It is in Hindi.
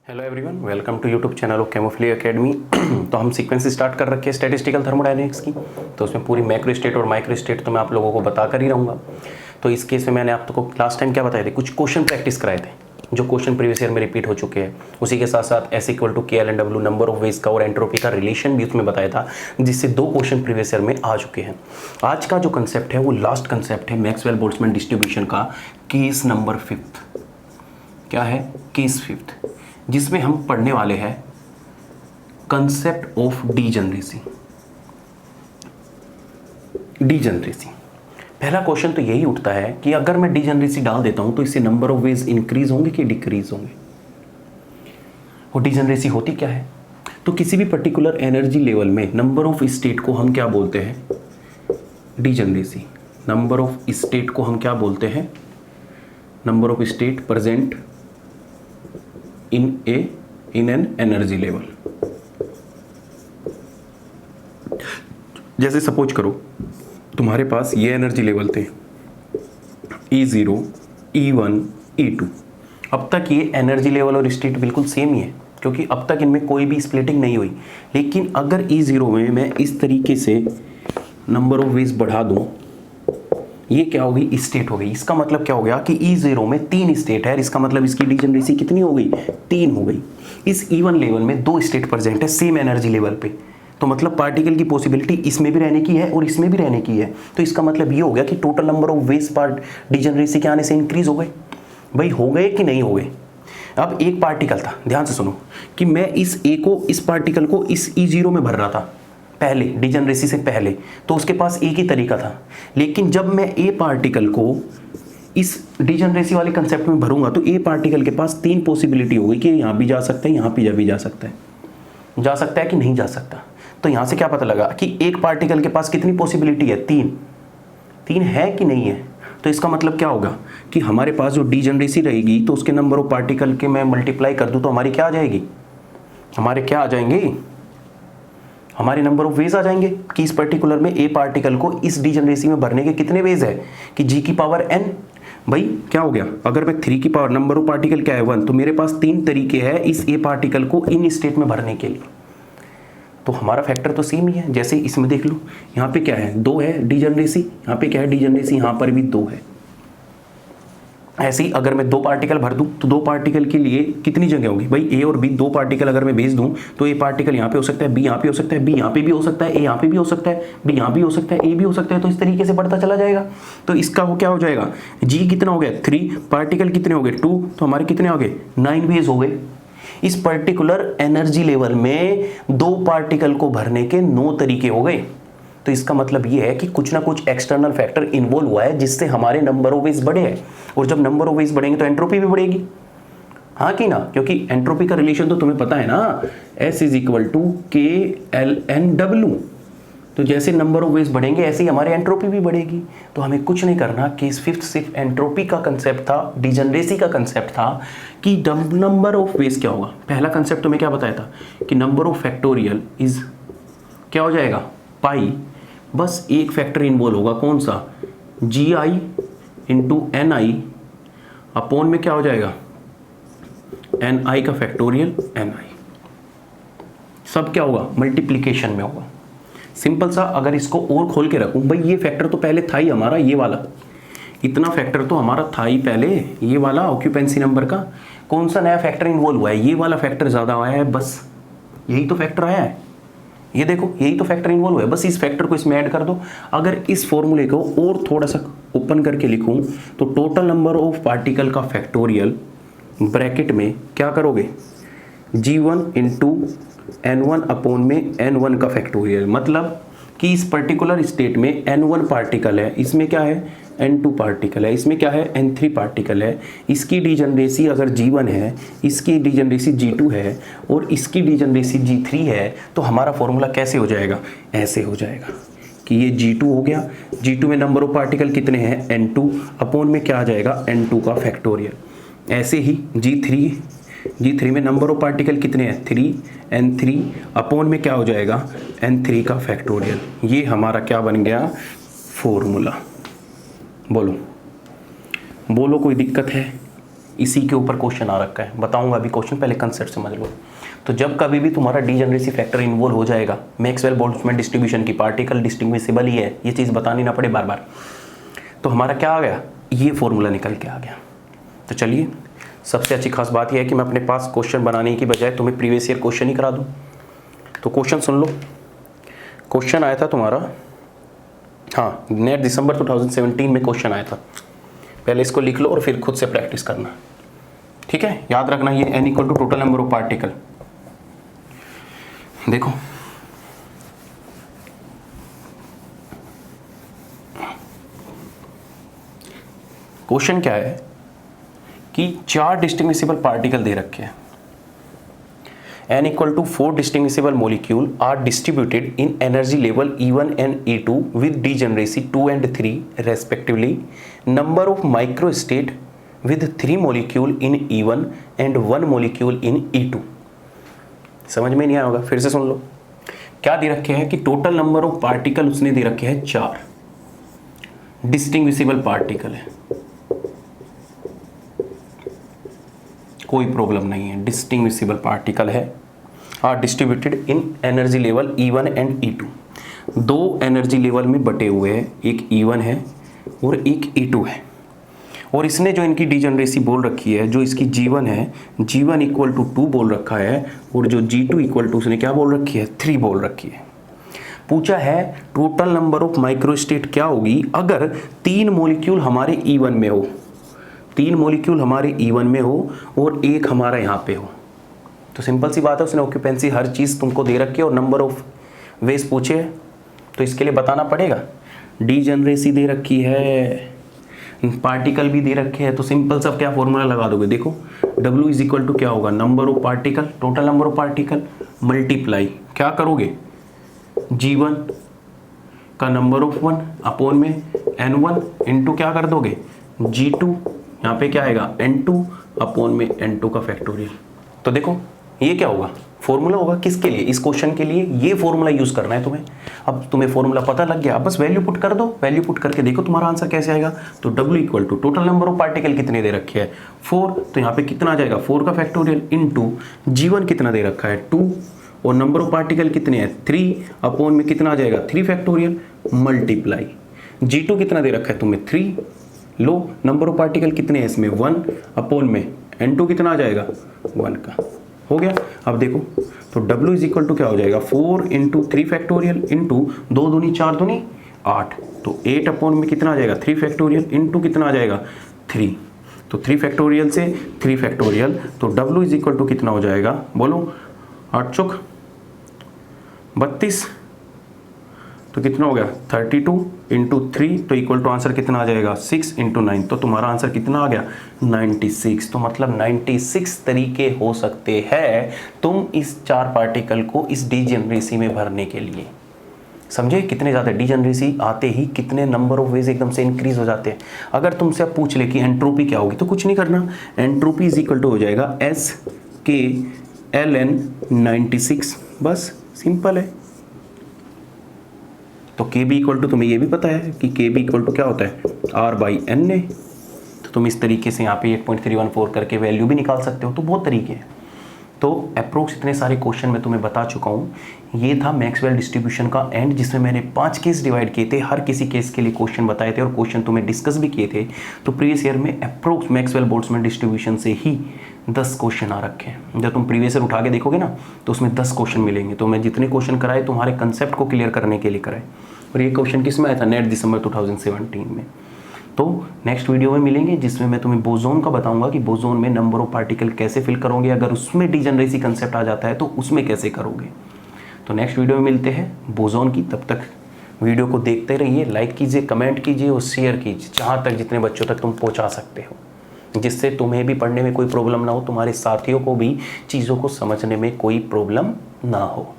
Hello everyone, welcome to YouTube channel of Chemophily academy. तो हम सीक्वेंस स्टार्ट कर रखे हैं स्टैटिस्टिकल थर्मोडायनेमिक्स की। तो उसमें पूरी मैक्रो स्टेट और माइक्रो स्टेट तो मैं आप लोगों को बता कर ही रहूँगा। तो इस केस में मैंने आपको लास्ट टाइम क्या बताए थे, कुछ क्वेश्चन प्रैक्टिस कराए थे जो क्वेश्चन प्रीवियस ईयर में रिपीट हो चुके हैं। उसी के साथ साथ S = KL/W number of ways का और एंट्रोपी का रिलेशन भी उसमें बताया था, जिससे दो क्वेश्चन प्रीवियस ईयर में आ चुके हैं। आज का जो कंसेप्ट है वो लास्ट कंसेप्ट है मैक्सवेल बोल्ट्जमैन डिस्ट्रीब्यूशन का, केस नंबर 5। क्या है? केस 5, जिसमें हम पढ़ने वाले हैं कंसेप्ट ऑफ डीजनरेसी। पहला क्वेश्चन तो यही उठता है कि अगर मैं डीजनरेसी डाल देता हूं तो इससे नंबर ऑफ वेज इंक्रीज होंगे कि डिक्रीज होंगे। और डीजनरेसी होती क्या है? तो किसी भी पर्टिकुलर एनर्जी लेवल में नंबर ऑफ स्टेट को हम क्या बोलते हैं? डीजनरेसी। नंबर ऑफ स्टेट को हम क्या बोलते हैं? Number of state present in an energy level. जैसे सपोज करो तुम्हारे पास ये एनर्जी लेवल थे E0, E1, E2। अब तक ये एनर्जी लेवल और स्टेट बिल्कुल सेम ही है, क्योंकि अब तक इनमें कोई भी स्प्लिटिंग नहीं हुई। लेकिन अगर E0 में मैं इस तरीके से नंबर ऑफ वेज बढ़ा दूं, ये क्या होगी? स्टेट हो गई। इसका मतलब क्या हो गया कि E0 में 3 स्टेट है। इसका मतलब इसकी डीजनरेसी कितनी हो गई? 3 हो गई। इस E1 लेवल में 2 स्टेट प्रेजेंट है सेम एनर्जी लेवल पे, तो मतलब पार्टिकल की पॉसिबिलिटी इसमें भी रहने की है और इसमें भी रहने की है। तो इसका मतलब ये हो गया कि total number of ways part degeneracy के आने से इंक्रीज हो गए। भाई हो गए कि नहीं हो गए? अब एक पार्टिकल था, ध्यान से सुनो, कि मैं इस पार्टिकल को इस E0 में भर रहा था पहले, डीजनरेसी से पहले, तो उसके पास एक ही तरीका था। लेकिन जब मैं ए पार्टिकल को इस डीजनरेसी वाले कंसेप्ट में भरूंगा तो ए पार्टिकल के पास 3 पॉसिबिलिटी होगी कि यहां भी जा सकता है, यहां भी जा सकता है। जा सकता है कि नहीं जा सकता? तो यहां से क्या पता लगा कि एक पार्टिकल के पास कितनी पॉसिबिलिटी है? 3 है कि नहीं है? तो इसका मतलब क्या होगा कि हमारे पास जो डीजनरेसी रहेगी तो उसके नंबर ऑफ पार्टिकल के मैं मल्टीप्लाई कर दूं तो हमारी क्या आ जाएगी? हमारे क्या आ जाएंगे? हमारे नंबर ऑफ वेज आ जाएंगे कि इस पर्टिकुलर में ए पार्टिकल को इस डीजनरेसी में भरने के कितने वेज है कि G की पावर n। भाई क्या हो गया? अगर मैं 3 की पावर, नंबर ऑफ पार्टिकल क्या है 1, तो मेरे पास 3 तरीके हैं इस ए पार्टिकल को इन स्टेट में भरने के लिए। तो हमारा फैक्टर तो सेम ही है। जैसे इसमें देख लो, यहाँ पे क्या है? 2 है डीजनरेसी, यहाँ पे क्या है? डीजनरेसी, यहाँ पर भी 2 है। ऐसे ही अगर मैं 2 पार्टिकल भर दूं तो 2 पार्टिकल के लिए कितनी जगह होगी? भाई ए और बी 2 पार्टिकल अगर मैं भेज दूं तो ए पार्टिकल यहाँ पे हो सकता है, बी यहाँ पे हो सकता है, बी यहाँ पे भी हो सकता है, ए यहाँ पे भी हो सकता है, बी यहाँ भी हो सकता है, ए भी हो सकता है। तो इस तरीके से बढ़ता चला जाएगा। तो इसका वो क्या हो जाएगा? जी कितना हो गया? 3, पार्टिकल कितने हो गए? 2, तो हमारे कितने हो गए? 9 वेज हो गए। इस पर्टिकुलर एनर्जी लेवल में 2 पार्टिकल को भरने के 9 तरीके हो गए। तो इसका मतलब ये है कि कुछ ना कुछ एक्सटर्नल फैक्टर इन्वॉल्व हुआ है जिससे हमारे नंबर ऑफ वेज बढ़े हैं। और जब नंबर ऑफ वेज बढ़ेंगे तो एंट्रोपी भी बढ़ेगी, हाँ कि ना? क्योंकि एंट्रोपी का रिलेशन तो तुम्हें पता है ना, S = KLNW। तो जैसे नंबर ऑफ वेज बढ़ेंगे ऐसे ही हमारे एंट्रोपी भी बढ़ेगी। तो हमें कुछ नहीं करना। केस 5 सिर्फ एंट्रोपी का कंसेप्ट था, डीजनरेसी का कंसेप्ट था कि नंबर ऑफ वेज क्या होगा। पहला कंसेप्ट तुम्हें क्या बताया था कि नंबर ऑफ फैक्टोरियल इज क्या हो जाएगा? पाई। बस एक फैक्टर इन्वॉल्व होगा, कौन सा? GI × NI अपॉन में क्या हो जाएगा? NI का फैक्टोरियल NI। सब क्या होगा? मल्टीप्लिकेशन में होगा। सिंपल सा। अगर इसको और खोल के रखूं, भाई ये फैक्टर तो पहले था ही हमारा, ये वाला इतना फैक्टर तो हमारा था ही पहले, ये वाला ऑक्यूपेंसी नंबर का। कौन सा नया फैक्टर इन्वॉल्व हुआ है? ये वाला फैक्टर ज्यादा आया है, बस यही तो फैक्टर आया है। ये देखो, यही तो फैक्टर इन्वॉल्व है, बस इस फैक्टर को इसमें ऐड कर दो। अगर इस फॉर्मूले को और थोड़ा सा ओपन करके लिखूं तो टोटल नंबर ऑफ पार्टिकल का फैक्टोरियल ब्रैकेट में क्या करोगे? G1 × N1 अपॉन में N1 का फैक्टोरियल। मतलब कि इस पर्टिकुलर स्टेट में N1 पार्टिकल है, इसमें क्या है? N2 पार्टिकल है, इसमें क्या है? N3 पार्टिकल है। इसकी डीजनरेसी अगर G1 है, इसकी डीजनरेसी G2 है और इसकी डीजनरेसी G3 है, तो हमारा फॉर्मूला कैसे हो जाएगा? ऐसे हो जाएगा कि ये G2 हो गया। G2 में नंबर ऑफ पार्टिकल कितने हैं? N2 अपॉन में क्या आ जाएगा? N2 का फैक्टोरियल। ऐसे ही G3 में नंबर ऑफ पार्टिकल कितने हैं? 3, N3 अपॉन में क्या हो जाएगा? N3 का फैक्टोरियल। ये हमारा क्या बन गया? फॉर्मूला। बोलो कोई दिक्कत है? इसी के ऊपर क्वेश्चन आ रखा है, बताऊंगा अभी क्वेश्चन, पहले कंसेप्ट समझ लो। तो जब कभी भी तुम्हारा डीजेनरेसी फैक्टर इन्वॉल्व हो जाएगा, मैक्सवेल बोल्ट्जमैन डिस्ट्रीब्यूशन की, पार्टिकल डिस्टिंग्विशिबल ही है, ये चीज़ बतानी ना पड़े बार बार, तो हमारा क्या आ गया, ये फॉर्मूला निकल के आ गया। तो चलिए, सबसे अच्छी खास बात यह है कि मैं अपने पास क्वेश्चन बनाने की बजाय तुम्हें प्रीवियस ईयर क्वेश्चन ही करा दूँ। तो क्वेश्चन सुन लो। क्वेश्चन आया था तुम्हारा, हाँ, नेट दिसंबर 2017 में क्वेश्चन आया था। पहले इसको लिख लो और फिर खुद से प्रैक्टिस करना, ठीक है। याद रखना ये n equal to total number of particle. देखो क्वेश्चन क्या है कि 4 डिस्टिंग्विशिबल पार्टिकल दे रखे हैं। n equal to 4 distinguishable molecule are distributed in energy level E1 and E2 with degeneracy 2 and 3 respectively. Number of microstate with 3 molecule in E1 and 1 molecule in E2. समझ में नहीं आया होगा, फिर से सुन लो। क्या दे रखे हैं कि टोटल नंबर ऑफ पार्टिकल उसने दे रखे हैं 4 डिस्टिंग्विशिबल पार्टिकल है, कोई प्रॉब्लम नहीं है, डिस्टिंग्विशिबल पार्टिकल है, are distributed in energy level E1 and E2। 2 energy level में बटे हुए हैं, एक E1 है और एक E2 है। और इसने जो इनकी डिजेनरेसी बोल रखी है, जो इसकी G1 है, G1 इक्वल टू 2 बोल रखा है, और जो G2 इक्वल टू उसने क्या बोल रखी है, 3 बोल रखी है। पूछा है टोटल नंबर ऑफ माइक्रोस्टेट क्या होगी अगर 3 मॉलिक्यूल हमारे E1 में हो, 3 मॉलिक्यूल हमारे E1 में हो और एक हमारा यहाँ पे हो। तो सिंपल सी बात है, उसने ऑक्यूपेंसी हर चीज़ तुमको दे रखी है और नंबर ऑफ वेज पूछे, तो इसके लिए बताना पड़ेगा। डीजेनरेसी दे रखी है, पार्टिकल भी दे रखे हैं, तो सिंपल सा क्या फॉर्मूला लगा दोगे, देखो W इज इक्वल टू क्या होगा, number of particle, total number of particle multiply क्या करोगे, G1 का नंबर ऑफ 1 अपॉन में N1 इंटू क्या कर दोगे, G2, यहाँ पे क्या आएगा N2 अपॉन में N2 का फैक्टोरियल। तो देखो ये क्या होगा, फॉर्मूला होगा किसके लिए, इस क्वेश्चन के लिए ये फॉर्मूला यूज करना है तुम्हें। अब तुम्हें फॉर्मूला पता लग गया, अब बस वैल्यू पुट कर दो, वैल्यू पुट करके देखो तुम्हारा आंसर कैसे आएगा। तो W equal to total number of particle कितने दे रखे हैं 4, तो यहाँ पे कितना आ जाएगा 4 का फैक्टोरियल इनटू G1 कितना दे रखा है 2 और नंबर ऑफ पार्टिकल कितने हैं 3 अपॉन में कितना आ जाएगा 3 फैक्टोरियल मल्टीप्लाई G2 कितना दे रखा है तुम्हें 3, लो नंबर ऑफ पार्टिकल कितने हैं इसमें 1 अपॉन में N2 कितना आ जाएगा 1 का, हो गया। अब देखो तो W इज इक्वल टू क्या हो जाएगा 4 इंटू 3 फैक्टोरियल इंटू 2 दूनी 4 दूनी 8, तो 8 अपॉन में कितना आ जाएगा 3 फैक्टोरियल इंटू कितना आ जाएगा 3, तो 3 फैक्टोरियल से 3 फैक्टोरियल, तो W इज इक्वल टू कितना हो जाएगा बोलो 8 चौक 32, तो कितना हो गया 32 इंटू 3, तो इक्वल टू आंसर कितना आ जाएगा 6 इंटू 9, तो तुम्हारा आंसर कितना आ गया 96। तो मतलब 96 तरीके हो सकते हैं तुम इस 4 पार्टिकल को इस डीजेनरेसी में भरने के लिए। समझे कितने ज़्यादा डीजेनरेसी आते ही कितने नंबर ऑफ वेज एकदम से इंक्रीज हो जाते हैं। अगर तुमसे अब पूछ ले कि एंट्रोपी क्या होगी, तो कुछ नहीं करना, एंट्रोपी इज इक्वल टू हो जाएगा SKLN 96, बस सिंपल है। तो KB इक्वल टू तुम्हें ये भी पता है कि KB इक्वल टू क्या होता है R/NA, तो तुम इस तरीके से यहाँ पे 8.314 करके वैल्यू भी निकाल सकते हो। तो बहुत तरीके हैं। तो अप्रोक्स इतने सारे क्वेश्चन मैं तुम्हें बता चुका हूँ। ये था मैक्सवेल डिस्ट्रीब्यूशन का एंड, जिसमें मैंने 5 केस डिवाइड किए थे, हर किसी केस के लिए क्वेश्चन बताए थे और क्वेश्चन तुम्हें डिस्कस भी किए थे। तो प्रीवियस ईयर में अप्रोक्स मैक्सवेल बोल्ट्जमैन डिस्ट्रीब्यूशन से ही 10 क्वेश्चन आ रखे हैं। जब तुम प्रीवियस ईयर उठा के देखोगे ना तो उसमें 10 क्वेश्चन मिलेंगे। तो मैं जितने क्वेश्चन कराए तुम्हारे कंसेप्ट को क्लियर करने के लिए कराए, और ये क्वेश्चन किस में आया था नेट दिसंबर 2017 में। तो नेक्स्ट वीडियो में मिलेंगे जिसमें मैं तुम्हें बोसोन का बताऊंगा कि बोसोन में नंबर ऑफ पार्टिकल कैसे फिल करोगे, अगर उसमें डीजेनरेसी कंसेप्ट आ जाता है तो उसमें कैसे करोगे। तो नेक्स्ट वीडियो में मिलते हैं बोसोन की। तब तक वीडियो को देखते रहिए, लाइक कीजिए, कमेंट कीजिए और शेयर कीजिए जहाँ तक जितने बच्चों तक तुम पहुँचा सकते हो, जिससे तुम्हें भी पढ़ने में कोई प्रॉब्लम ना हो, तुम्हारे साथियों को भी चीज़ों को समझने में कोई प्रॉब्लम ना हो।